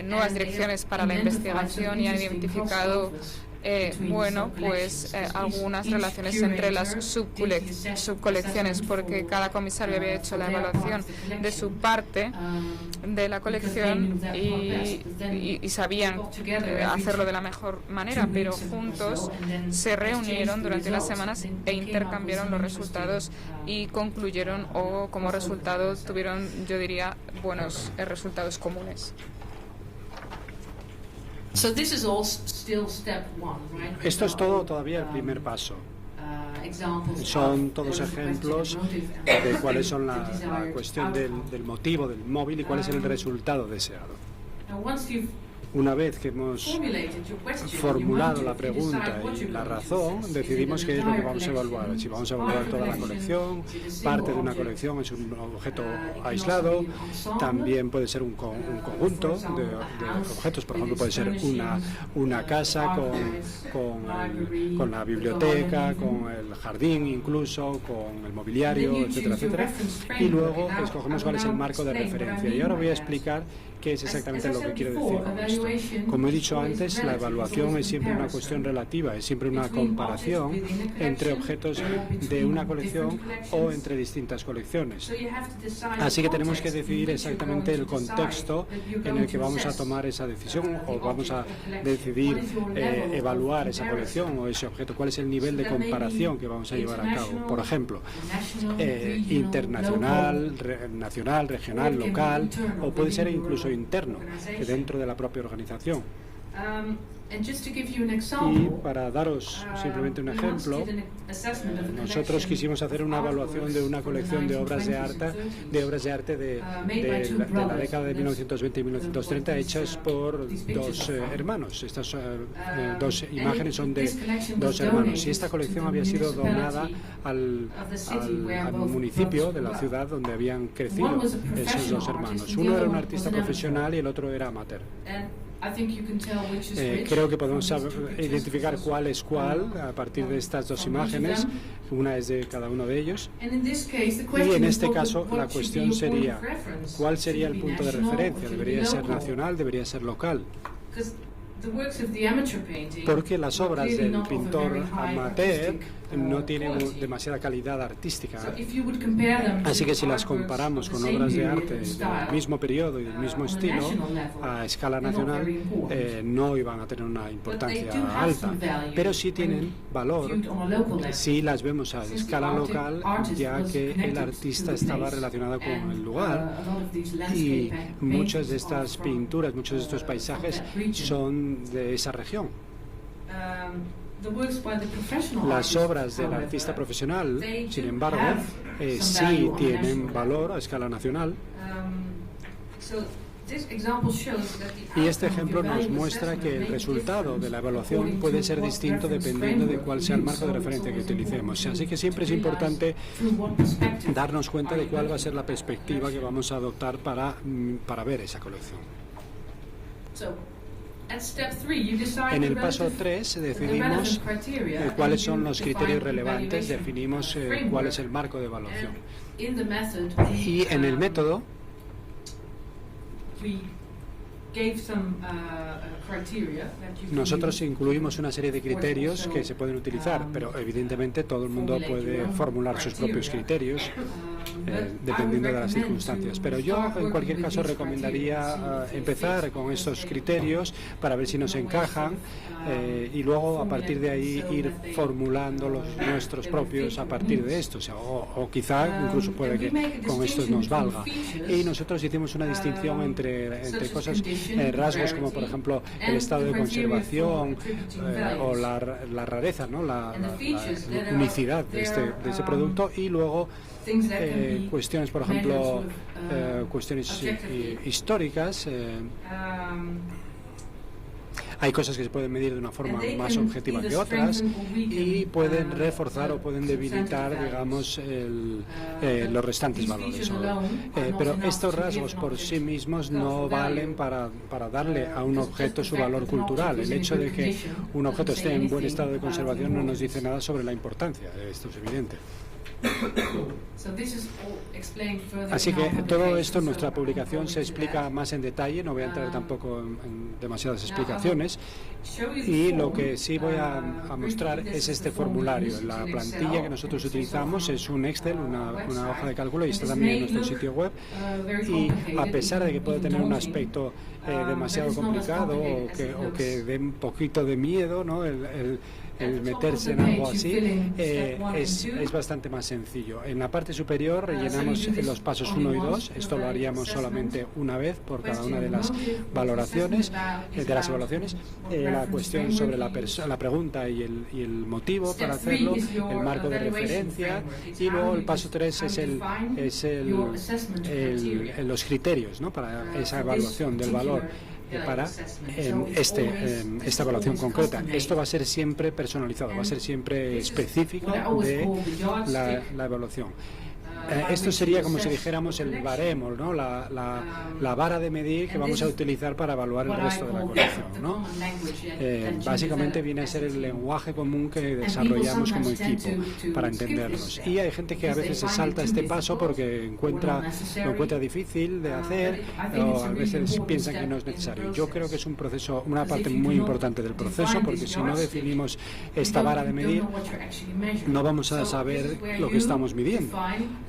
nuevas direcciones para la investigación, y han identificado algunas relaciones entre las subcolecciones, porque cada comisario había hecho la evaluación de su parte de la colección y sabían hacerlo de la mejor manera, pero juntos se reunieron durante las semanas e intercambiaron los resultados y concluyeron, o como resultado tuvieron, yo diría, buenos resultados comunes. Esto es todo todavía el primer paso. Son todos ejemplos de cuáles son la cuestión del motivo del móvil y cuál es el resultado deseado. Una vez que hemos formulado la pregunta y la razón, decidimos qué es lo que vamos a evaluar. Si vamos a evaluar toda la colección, parte de una colección es un objeto aislado, también puede ser un conjunto de objetos, por ejemplo, puede ser una casa con la biblioteca, con el jardín incluso, con el mobiliario, etcétera, etcétera. Y luego escogemos cuál es el marco de referencia. Y ahora voy a explicar qué es exactamente lo que quiero decir con esto. Como he dicho antes, la evaluación es siempre una cuestión relativa, es siempre una comparación entre objetos de una colección o entre distintas colecciones. Así que tenemos que decidir exactamente el contexto en el que vamos a tomar esa decisión o vamos a decidir evaluar esa colección o ese objeto, cuál es el nivel de comparación que vamos a llevar a cabo. Por ejemplo, internacional, nacional, regional, local, o puede ser incluso interno, que dentro de la propia organización. Y para daros simplemente un ejemplo, nosotros quisimos hacer una evaluación de una colección de obras de arte de la década de 1920 y 1930 hechas por dos hermanos. Estas dos imágenes son de dos hermanos. Y esta colección había sido donada al municipio de la ciudad donde habían crecido esos dos hermanos. Uno era un artista profesional y el otro era amateur. Creo que podemos identificar cuál es cuál a partir de estas dos imágenes. Una es de cada uno de ellos. Y en este caso la cuestión sería, ¿cuál sería el punto de referencia? ¿Debería ser nacional? ¿Debería ser local? Porque las obras del pintor amateur no tienen demasiada calidad artística. Así que si las comparamos con obras de arte del mismo periodo y del mismo estilo, a escala nacional, no iban a tener una importancia alta. Pero sí tienen valor si las vemos a escala local, ya que el artista estaba relacionado con el lugar y muchas de estas pinturas, muchos de estos paisajes son de esa región. Las obras del artista profesional, sin embargo, sí tienen valor a escala nacional. Y este ejemplo nos muestra que el resultado de la evaluación puede ser distinto dependiendo de cuál sea el marco de referencia que utilicemos. Así que siempre es importante darnos cuenta de cuál va a ser la perspectiva que vamos a adoptar para ver esa colección. En el paso 3 decidimos cuáles son los criterios relevantes, definimos cuál es el marco de evaluación. Y en el método nosotros incluimos una serie de criterios que se pueden utilizar, pero evidentemente todo el mundo puede formular sus propios criterios dependiendo de las circunstancias. Pero yo en cualquier caso recomendaría empezar con estos criterios para ver si nos encajan y luego a partir de ahí ir formulando los nuestros propios a partir de estos, o quizá incluso puede que con estos nos valga. Y nosotros hicimos una distinción entre cosas, rasgos como por ejemplo el estado de conservación o la rareza, ¿no? la unicidad de este producto, y luego cuestiones, por ejemplo, cuestiones históricas. Hay cosas que se pueden medir de una forma más objetiva que otras y pueden reforzar o pueden debilitar, digamos, los restantes valores. Pero estos rasgos por sí mismos no valen para darle a un objeto su valor cultural. El hecho de que un objeto esté en buen estado de conservación no nos dice nada sobre la importancia. Esto es evidente. Así que todo esto en nuestra publicación se explica más en detalle, no voy a entrar tampoco en demasiadas explicaciones, y lo que sí voy a mostrar es este formulario. La plantilla que nosotros utilizamos es un Excel, una hoja de cálculo, y está también en nuestro sitio web, y a pesar de que puede tener un aspecto demasiado complicado o que dé un poquito de miedo, ¿no? El meterse en algo así, es bastante más sencillo. En la parte superior rellenamos los pasos 1 y 2. Esto lo haríamos solamente una vez por cada una de las valoraciones, de las evaluaciones. La cuestión sobre la pregunta y el motivo para hacerlo, el marco de referencia, y luego el paso 3 es los criterios, ¿no? Para esa evaluación del valor. para esta evaluación concreta. Esto va a ser siempre personalizado, va a ser siempre específico de la evaluación. Esto sería como si dijéramos el baremo, ¿no? la vara de medir que vamos a utilizar para evaluar el resto de la colección, ¿no? Básicamente viene a ser el lenguaje común que desarrollamos como equipo para entendernos. Y hay gente que a veces se salta este paso porque lo encuentra difícil de hacer o a veces piensan que no es necesario. Yo creo que es un proceso, una parte muy importante del proceso, porque si no definimos esta vara de medir, no vamos a saber lo que estamos midiendo.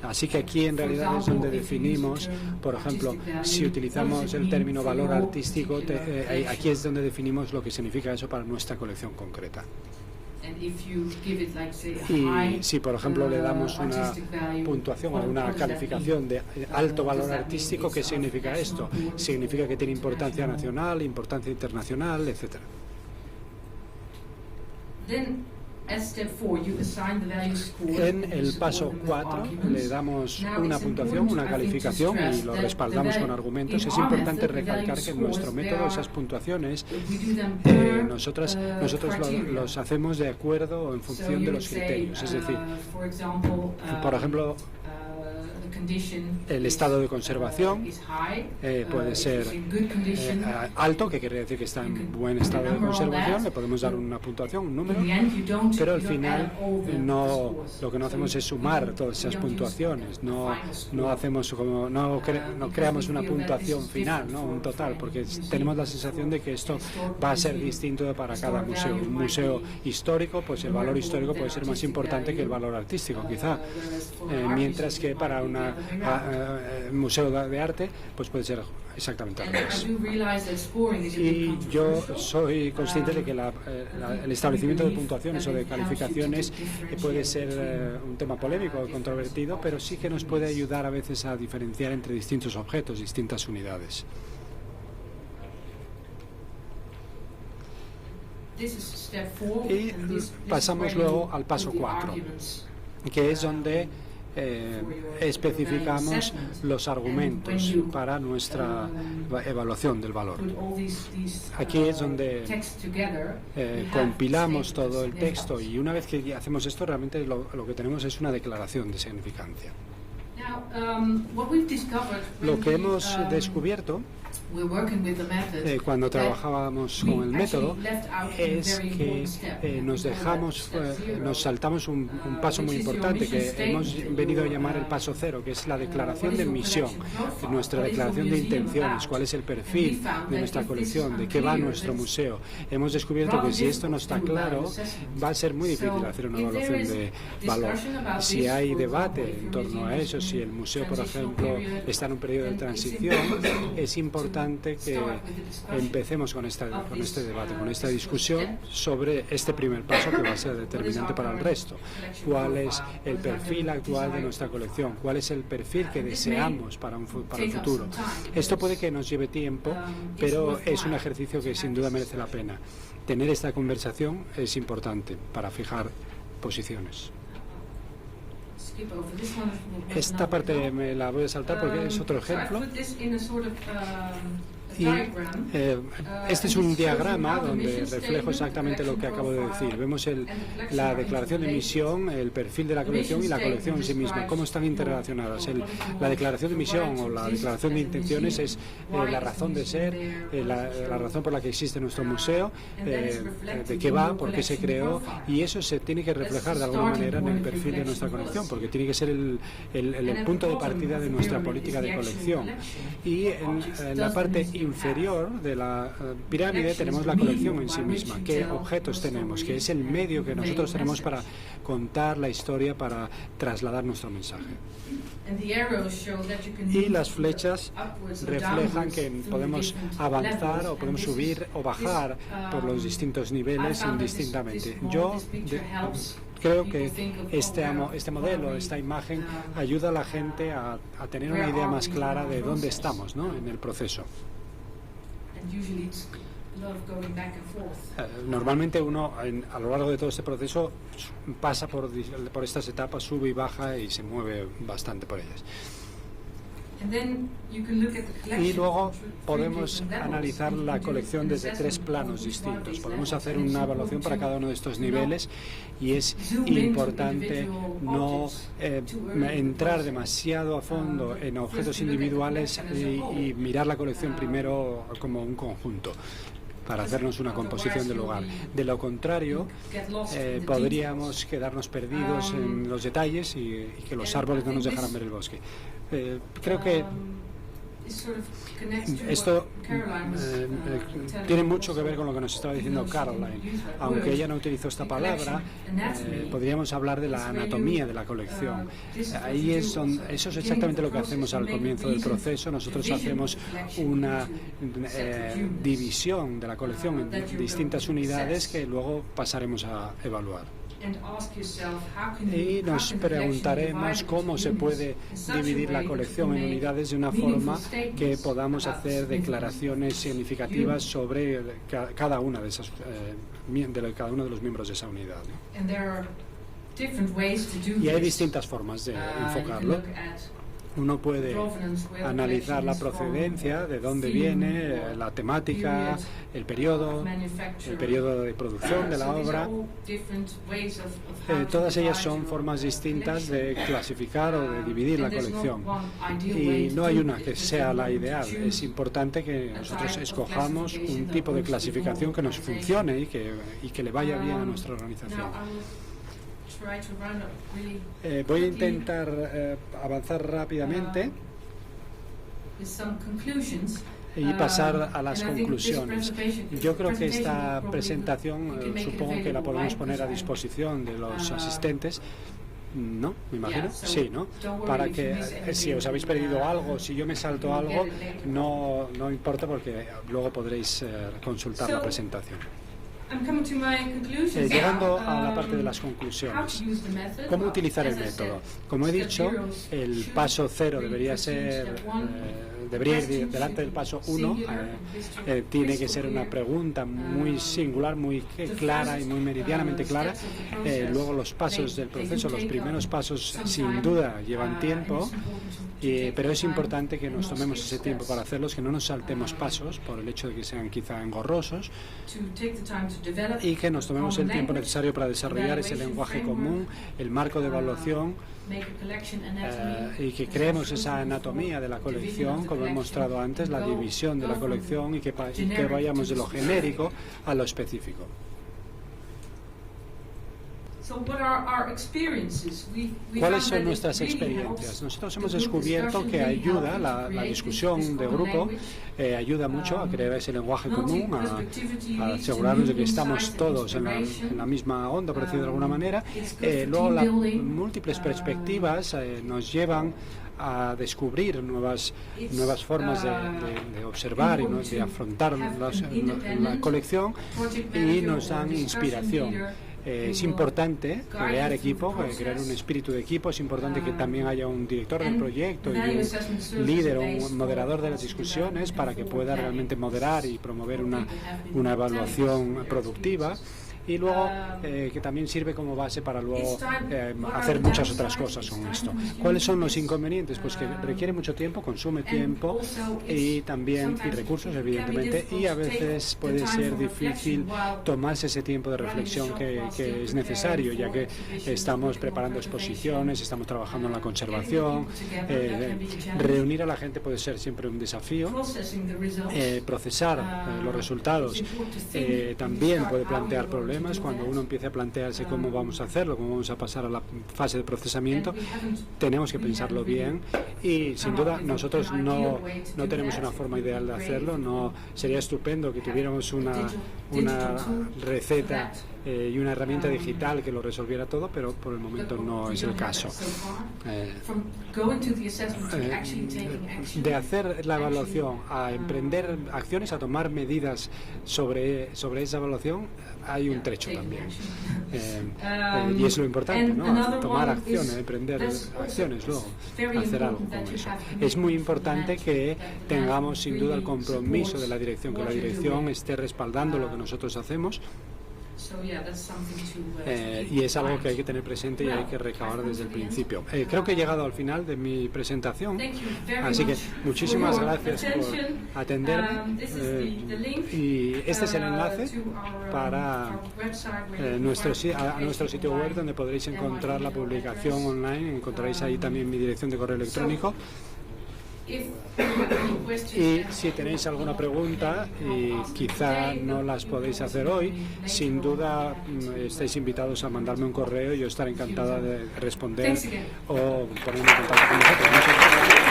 Así que aquí en realidad es donde definimos, por ejemplo, si utilizamos el término valor artístico, aquí es donde definimos lo que significa eso para nuestra colección concreta. Y si, por ejemplo, le damos una puntuación o una calificación de alto valor artístico, ¿qué significa esto? Significa que tiene importancia nacional, importancia internacional, etcétera. En el paso 4 le damos una puntuación, una calificación y lo respaldamos con argumentos. Es importante recalcar que en nuestro método esas puntuaciones nosotros los hacemos de acuerdo o en función de los criterios. Es decir, por ejemplo, el estado de conservación puede ser alto, que quiere decir que está en buen estado de conservación, le podemos dar una puntuación, un número, pero al final lo que no hacemos es sumar todas esas puntuaciones, no creamos una puntuación final, ¿no? Un total, porque tenemos la sensación de que esto va a ser distinto para cada museo. Un museo histórico, pues el valor histórico puede ser más importante que el valor artístico, quizá, mientras que para un museo de arte pues puede ser exactamente al revés. Y yo soy consciente de que el establecimiento de puntuaciones o de calificaciones puede ser un tema polémico o controvertido, pero sí que nos puede ayudar a veces a diferenciar entre distintos objetos, distintas unidades. Y pasamos luego al paso 4, que es donde especificamos los argumentos para nuestra evaluación del valor. Aquí es donde compilamos todo el texto y una vez que hacemos esto realmente lo que tenemos es una declaración de significancia. Lo que hemos descubierto cuando trabajábamos con el método es que nos saltamos un paso muy importante que hemos venido a llamar el paso 0, que es la declaración de misión, nuestra declaración de intenciones, cuál es el perfil de nuestra colección, de qué va nuestro museo. Hemos descubierto que si esto no está claro, va a ser muy difícil hacer una evaluación de valor. Si hay debate en torno a eso, si el museo, por ejemplo, está en un periodo de transición, es importante que empecemos con este debate, con esta discusión sobre este primer paso que va a ser determinante para el resto. ¿Cuál es el perfil actual de nuestra colección? ¿Cuál es el perfil que deseamos para el futuro? Esto puede que nos lleve tiempo, pero es un ejercicio que sin duda merece la pena. Tener esta conversación es importante para fijar posiciones. Esta parte me la voy a saltar porque es otro ejemplo. Y este es un diagrama donde reflejo exactamente lo que acabo de decir. Vemos la declaración de misión, el perfil de la colección y la colección en sí misma, cómo están interrelacionadas. La declaración de misión o la declaración de intenciones es la razón de ser, la razón por la que existe nuestro museo, de qué va, por qué se creó, y eso se tiene que reflejar de alguna manera en el perfil de nuestra colección, porque tiene que ser el punto de partida de nuestra política de colección. Y en la parte inferior de la pirámide tenemos la colección en sí misma, qué objetos tenemos, que es el medio que nosotros tenemos para contar la historia, para trasladar nuestro mensaje. Y las flechas reflejan que podemos avanzar o podemos subir o bajar por los distintos niveles indistintamente. Yo creo que este modelo, esta imagen, ayuda a la gente a tener una idea más clara de dónde estamos, ¿no?, en el proceso. Normalmente uno a lo largo de todo este proceso pasa por estas etapas, sube y baja y se mueve bastante por ellas. Y luego podemos analizar la colección desde 3 planos distintos. Podemos hacer una evaluación para cada uno de estos niveles y es importante no entrar demasiado a fondo en objetos individuales y mirar la colección primero como un conjunto para hacernos una composición del lugar. De lo contrario, podríamos quedarnos perdidos en los detalles y que los árboles no nos dejaran ver el bosque. Creo que esto tiene mucho que ver con lo que nos estaba diciendo Caroline. Aunque ella no utilizó esta palabra, podríamos hablar de la anatomía de la colección. Eso es exactamente lo que hacemos al comienzo del proceso. Nosotros hacemos una división de la colección en distintas unidades que luego pasaremos a evaluar. Y nos preguntaremos cómo se puede dividir la colección en unidades de una forma que podamos hacer declaraciones significativas sobre cada una de esas, cada uno de los miembros de esa unidad, ¿no? Y hay distintas formas de enfocarlo. Uno puede analizar la procedencia, de dónde viene, la temática, el periodo de producción de la obra. Todas ellas son formas distintas de clasificar o de dividir la colección. Y no hay una que sea la ideal. Es importante que nosotros escojamos un tipo de clasificación que nos funcione y que le vaya bien a nuestra organización. Voy a intentar avanzar rápidamente y pasar a las conclusiones. Yo creo que esta presentación supongo que la podemos poner a disposición de los asistentes, ¿no? Me imagino. Sí, ¿no? Para que si os habéis perdido algo, si yo me salto algo, no importa porque luego podréis consultar la presentación. Llegando a la parte de las conclusiones, ¿cómo utilizar el método? Como he dicho, el paso 0 debería ir delante del paso 1. Tiene que ser una pregunta muy singular, muy clara y muy meridianamente clara. Luego los pasos del proceso, los primeros pasos sin duda llevan tiempo, pero es importante que nos tomemos ese tiempo para hacerlos, que no nos saltemos pasos por el hecho de que sean quizá engorrosos, y que nos tomemos el tiempo necesario para desarrollar ese lenguaje común, el marco de evaluación, y que creemos esa anatomía de la colección, como he mostrado antes, la división de la colección, y que vayamos de lo genérico a lo específico. ¿Cuáles son nuestras experiencias? Nosotros hemos descubierto que ayuda la discusión de grupo, ayuda mucho a crear ese lenguaje común, a asegurarnos de que estamos todos en la misma onda, por decirlo de alguna manera. Luego las múltiples perspectivas nos llevan a descubrir nuevas formas de observar y de afrontar la colección, y nos dan inspiración. Es importante crear equipo, crear un espíritu de equipo. Es importante que también haya un director del proyecto y un líder o un moderador de las discusiones para que pueda realmente moderar y promover una evaluación productiva. Y luego que también sirve como base para luego hacer muchas otras cosas con esto. ¿Cuáles son los inconvenientes? Pues que requiere mucho tiempo, consume tiempo y recursos, evidentemente, y a veces puede ser difícil tomarse ese tiempo de reflexión que es necesario, ya que estamos preparando exposiciones, estamos trabajando en la conservación. Reunir a la gente puede ser siempre un desafío. Procesar los resultados también puede plantear problemas. Cuando uno empieza a plantearse cómo vamos a hacerlo, cómo vamos a pasar a la fase de procesamiento, tenemos que pensarlo bien, y sin duda nosotros no tenemos una forma ideal de hacerlo. No sería estupendo que tuviéramos una receta y una herramienta digital que lo resolviera todo, pero por el momento no es el caso. De hacer la evaluación a emprender acciones, a tomar medidas sobre esa evaluación, hay un trecho también. Y es lo importante, ¿no? Tomar acciones, emprender acciones, luego hacer algo con eso. Es muy importante que tengamos sin duda el compromiso de la dirección, que la dirección esté respaldando lo que nosotros hacemos, Y es algo que hay que tener presente y hay que recabar desde el principio. Creo que he llegado al final de mi presentación, así que muchísimas gracias por atenderme. Y este es el enlace para nuestro sitio web, donde podréis encontrar la publicación online. Encontraréis ahí también mi dirección de correo electrónico. Y si tenéis alguna pregunta y quizá no las podéis hacer hoy, sin duda estáis invitados a mandarme un correo y yo estaré encantada de responder o ponerme en contacto con vosotros. Muchas gracias.